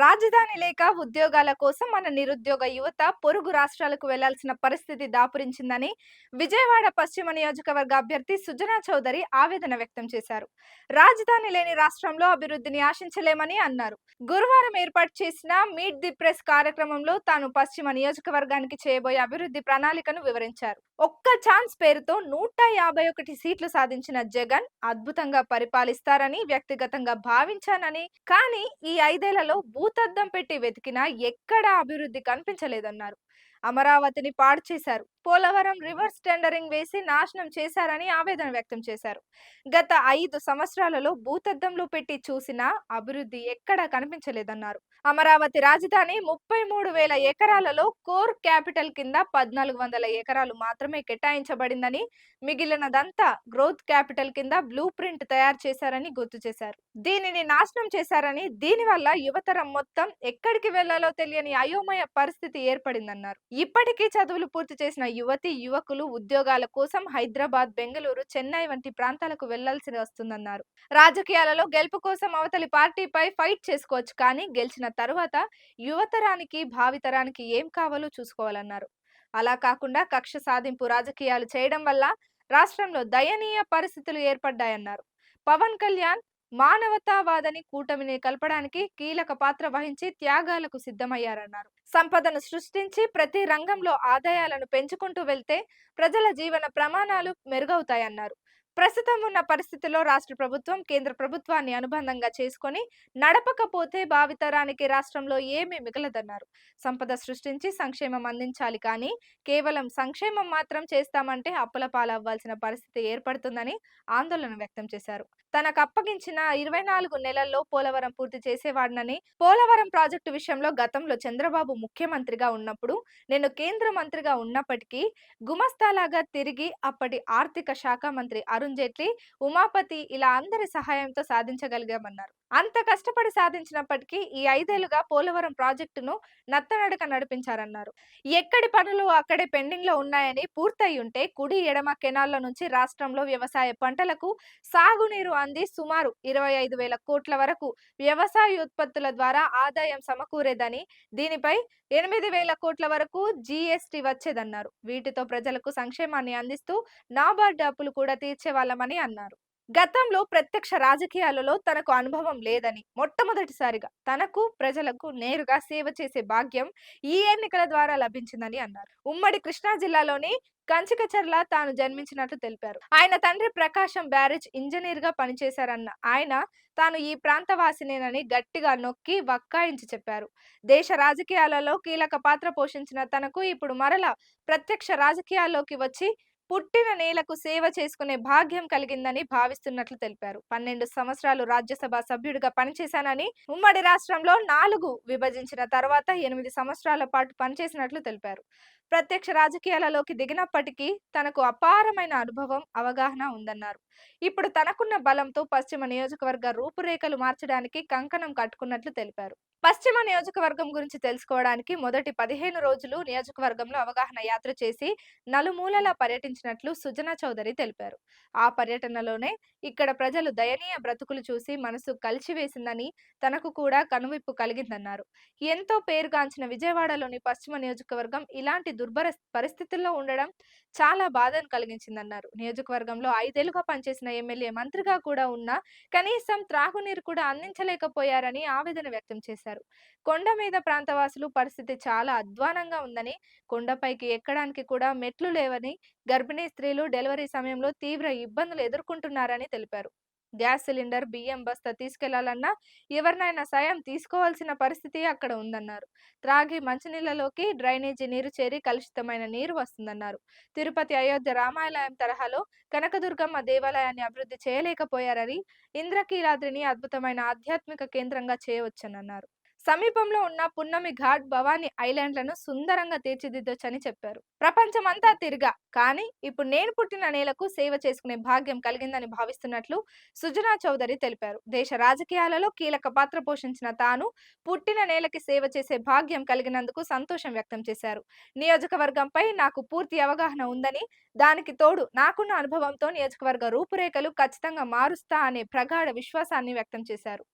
రాజధాని లేక ఉద్యోగాల కోసం మన నిరుద్యోగ యువత పొరుగు రాష్ట్రాలకు వెళ్లాల్సిన పరిస్థితి దాపురించిందని విజయవాడ పశ్చిమ నియోజకవర్గ అభ్యర్థి సుజనా చౌదరి ఆవేదన వ్యక్తం చేశారు. రాజధాని లేని రాష్ట్రంలో అభివృద్ధిని ఆశించలేమని అన్నారు. గురువారం ఏర్పాటు చేసిన మీట్ ది ప్రెస్ కార్యక్రమంలో తాను పశ్చిమ నియోజకవర్గానికి చేయబోయే అభివృద్ధి ప్రణాళికను వివరించారు. ఒక్క ఛాన్స్ పేరుతో 151 సీట్లు సాధించిన జగన్ అద్భుతంగా పరిపాలిస్తారని వ్యక్తిగతంగా భావించానని, కానీ ఈ 5 ఏళ్లలో భూతద్దం పెట్టి వెతికినా ఎక్కడా అభివృద్ధి కనిపించలేదన్నారు. అమరావతిని పాడు చేశారు, పోలవరం రివర్స్ టెండరింగ్ వేసి నాశనం చేశారని ఆవేదన వ్యక్తం చేశారు. గత 5 సంవత్సరాలలో భూతద్దంలో పెట్టి చూసినా అభివృద్ధి ఎక్కడా కనిపించలేదన్నారు. అమరావతి రాజధాని 33,000 ఎకరాలలో కోర్ క్యాపిటల్ కింద 1,400 ఎకరాలు మాత్రమే కేటాయించబడిందని, మిగిలినదంతా గ్రోత్ క్యాపిటల్ కింద బ్లూ ప్రింట్ తయారు చేశారని గుర్తు చేశారు. దీనిని నాశనం చేశారని, దీనివల్ల యువతరం మొత్తం ఎక్కడికి వెళ్లాలో తెలియని అయోమయ పరిస్థితి ఏర్పడిందన్నారు. ఇప్పటికీ చదువులు పూర్తి చేసిన యువతి యువకులు ఉద్యోగాల కోసం హైదరాబాద్, బెంగళూరు, చెన్నై వంటి ప్రాంతాలకు వెళ్లాల్సి వస్తుందన్నారు. రాజకీయాలలో గెలుపు కోసం అవతలి పార్టీపై ఫైట్ చేసుకోవచ్చు, కానీ గెలిచిన తరువాత యువతరానికి భావితరానికి ఏం కావాలో చూసుకోవాలన్నారు. అలా కాకుండా కక్ష సాధింపు రాజకీయాలు చేయడం వల్ల రాష్ట్రంలో దయనీయ పరిస్థితులు ఏర్పడ్డాయన్నారు. పవన్ కళ్యాణ్ మానవతావాదని కూటమిని కలపడానికి కీలక పాత్ర వహించి త్యాగాలకు సిద్ధమయ్యారన్నారు. సంపదను సృష్టించి ప్రతి రంగంలో ఆదాయాలను పెంచుకుంటూ వెళ్తే ప్రజల జీవన ప్రమాణాలు మెరుగవుతాయన్నారు. ప్రస్తుతం ఉన్న పరిస్థితుల్లో రాష్ట్ర ప్రభుత్వం కేంద్ర ప్రభుత్వాన్ని అనుబంధంగా చేసుకొని నడపకపోతే భావితరానికి రాష్ట్రంలో ఏమీ మిగలదన్నారు. సంపద సృష్టించి సంక్షేమం అందించాలి, కానీ కేవలం సంక్షేమం మాత్రం చేస్తామంటే అప్పుల పాలవ్వాల్సిన పరిస్థితి ఏర్పడుతుందని ఆందోళన వ్యక్తం చేశారు. తనకు అప్పగించిన 24 నెలల్లో పోలవరం పూర్తి చేసేవాడినని, పోలవరం ప్రాజెక్టు విషయంలో గతంలో చంద్రబాబు ముఖ్యమంత్రిగా ఉన్నప్పుడు నేను కేంద్ర మంత్రిగా ఉన్నప్పటికీ గుమస్తాలాగా తిరిగి అప్పటి ఆర్థిక శాఖ మంత్రి అరుణ్ జైట్లీ, ఉమాపతి ఇలా అందరి సహాయంతో సాధించగలిగామన్నారు. అంత కష్టపడి సాధించినప్పటికీ ఈ 5 ఏళ్లుగా పోలవరం ప్రాజెక్టును నత్తనడక నడిపించారన్నారు. ఎక్కడి పనులు అక్కడే పెండింగ్ లో ఉన్నాయని, పూర్తయి ఉంటే కుడి ఎడమ కెనాళ్ల నుంచి రాష్ట్రంలో వ్యవసాయ పంటలకు సాగునీరు అంది సుమారు 25,000 కోట్ల వరకు వ్యవసాయ ఉత్పత్తుల ద్వారా ఆదాయం సమకూరేదని, దీనిపై 8,000 కోట్ల వరకు జీఎస్టీ వచ్చేదన్నారు. వీటితో ప్రజలకు సంక్షేమాన్ని అందిస్తూ నాబార్డు అప్పులు కూడా తీర్చేవాళ్లమని అన్నారు. గతంలో ప్రత్యక్ష రాజకీయాలలో తనకు అనుభవం లేదని, మొట్టమొదటిసారిగా తనకు ప్రజలకు నేరుగా సేవ చేసే భాగ్యం ఈ ఎన్నికల ద్వారా లభించిందని అన్నారు. ఉమ్మడి కృష్ణా జిల్లాలోని కంచికచర్ల తాను జన్మించినట్లు తెలిపారు. ఆయన తండ్రి ప్రకాశం బ్యారేజ్ ఇంజనీర్ గా పనిచేశారన్న ఆయన తాను ఈ ప్రాంతవాసినేనని గట్టిగా నొక్కి వక్కాయించి చెప్పారు. దేశ రాజకీయాలలో కీలక పాత్ర పోషించిన తనకు ఇప్పుడు మరలా ప్రత్యక్ష రాజకీయాల్లోకి వచ్చి పుట్టిన నేలకు సేవ చేసుకునే భాగ్యం కలిగిందని భావిస్తున్నట్లు తెలిపారు. 12 సంవత్సరాలు రాజ్యసభ సభ్యుడిగా పనిచేశానని, ఉమ్మడి రాష్ట్రంలో 4 విభజించిన తర్వాత 8 సంవత్సరాల పాటు పనిచేసినట్లు తెలిపారు. ప్రత్యక్ష రాజకీయాలలోకి దిగినప్పటికీ తనకు అపారమైన అనుభవం, అవగాహన ఉందన్నారు. ఇప్పుడు తనకున్న బలంతో పశ్చిమ నియోజకవర్గ రూపురేఖలు మార్చడానికి కంకణం కట్టుకున్నట్లు తెలిపారు. పశ్చిమ నియోజకవర్గం గురించి తెలుసుకోవడానికి మొదటి 15 రోజులు నియోజకవర్గంలో అవగాహన యాత్ర చేసి నలుమూలలా పర్యటించినట్లు సుజనా చౌదరి తెలిపారు. ఆ పర్యటనలోనే ఇక్కడ ప్రజలు దయనీయ బ్రతుకులు చూసి మనసు కలిచివేసిందని, తనకు కూడా కనువిప్పు కలిగిందన్నారు. ఎంతో పేరుగాంచిన విజయవాడలోని పశ్చిమ నియోజకవర్గం ఇలాంటి దుర్భర పరిస్థితుల్లో ఉండడం చాలా బాధను కలిగించిందన్నారు. నియోజకవర్గంలో 5 ఏళ్లుగా పనిచేసిన ఎమ్మెల్యే మంత్రిగా కూడా ఉన్నా కనీసం త్రాగునీరు కూడా అందించలేకపోయారని ఆవేదన వ్యక్తం చేశారు. కొండ మీద ప్రాంతవాసులు పరిస్థితి చాలా అధ్వానంగా ఉందని, కొండపైకి ఎక్కడానికి కూడా మెట్లు లేవని, గర్భిణీ స్త్రీలు డెలివరీ సమయంలో తీవ్ర ఇబ్బందులు ఎదుర్కొంటున్నారని తెలిపారు. గ్యాస్ సిలిండర్, బియ్యం బస్తా తీసుకెళ్లాలన్నా ఎవరినైనా సాయం తీసుకోవాల్సిన పరిస్థితి అక్కడ ఉందన్నారు. త్రాగి మంచినీళ్లలోకి డ్రైనేజీ నీరు చేరి కలుషితమైన నీరు వస్తుందన్నారు. తిరుపతి, అయోధ్య రామాలయం తరహాలో కనకదుర్గమ్మ దేవాలయాన్ని అభివృద్ధి చేయలేకపోయారని, ఇంద్రకీలాద్రిని అద్భుతమైన ఆధ్యాత్మిక కేంద్రంగా చేయవచ్చన్నారు. సమీపంలో ఉన్న పున్నమి ఘాట్, భవానీ ఐలాండ్లను సుందరంగా తీర్చిదిద్దొచ్చని చెప్పారు. ప్రపంచమంతా తిరిగా, కానీ ఇప్పుడు నేను పుట్టిన నేలకు సేవ చేసుకునే భాగ్యం కలిగిందని భావిస్తున్నట్లు సుజనా చౌదరి తెలిపారు. దేశ రాజకీయాలలో కీలక పాత్ర పోషించిన తాను పుట్టిన నేలకి సేవ చేసే భాగ్యం కలిగినందుకు సంతోషం వ్యక్తం చేశారు. నియోజకవర్గంపై నాకు పూర్తి అవగాహన ఉందని, దానికి తోడు నాకున్న అనుభవంతో నియోజకవర్గ రూపురేఖలు ఖచ్చితంగా మారుస్తా అనే ప్రగాఢ విశ్వాసాన్ని వ్యక్తం చేశారు.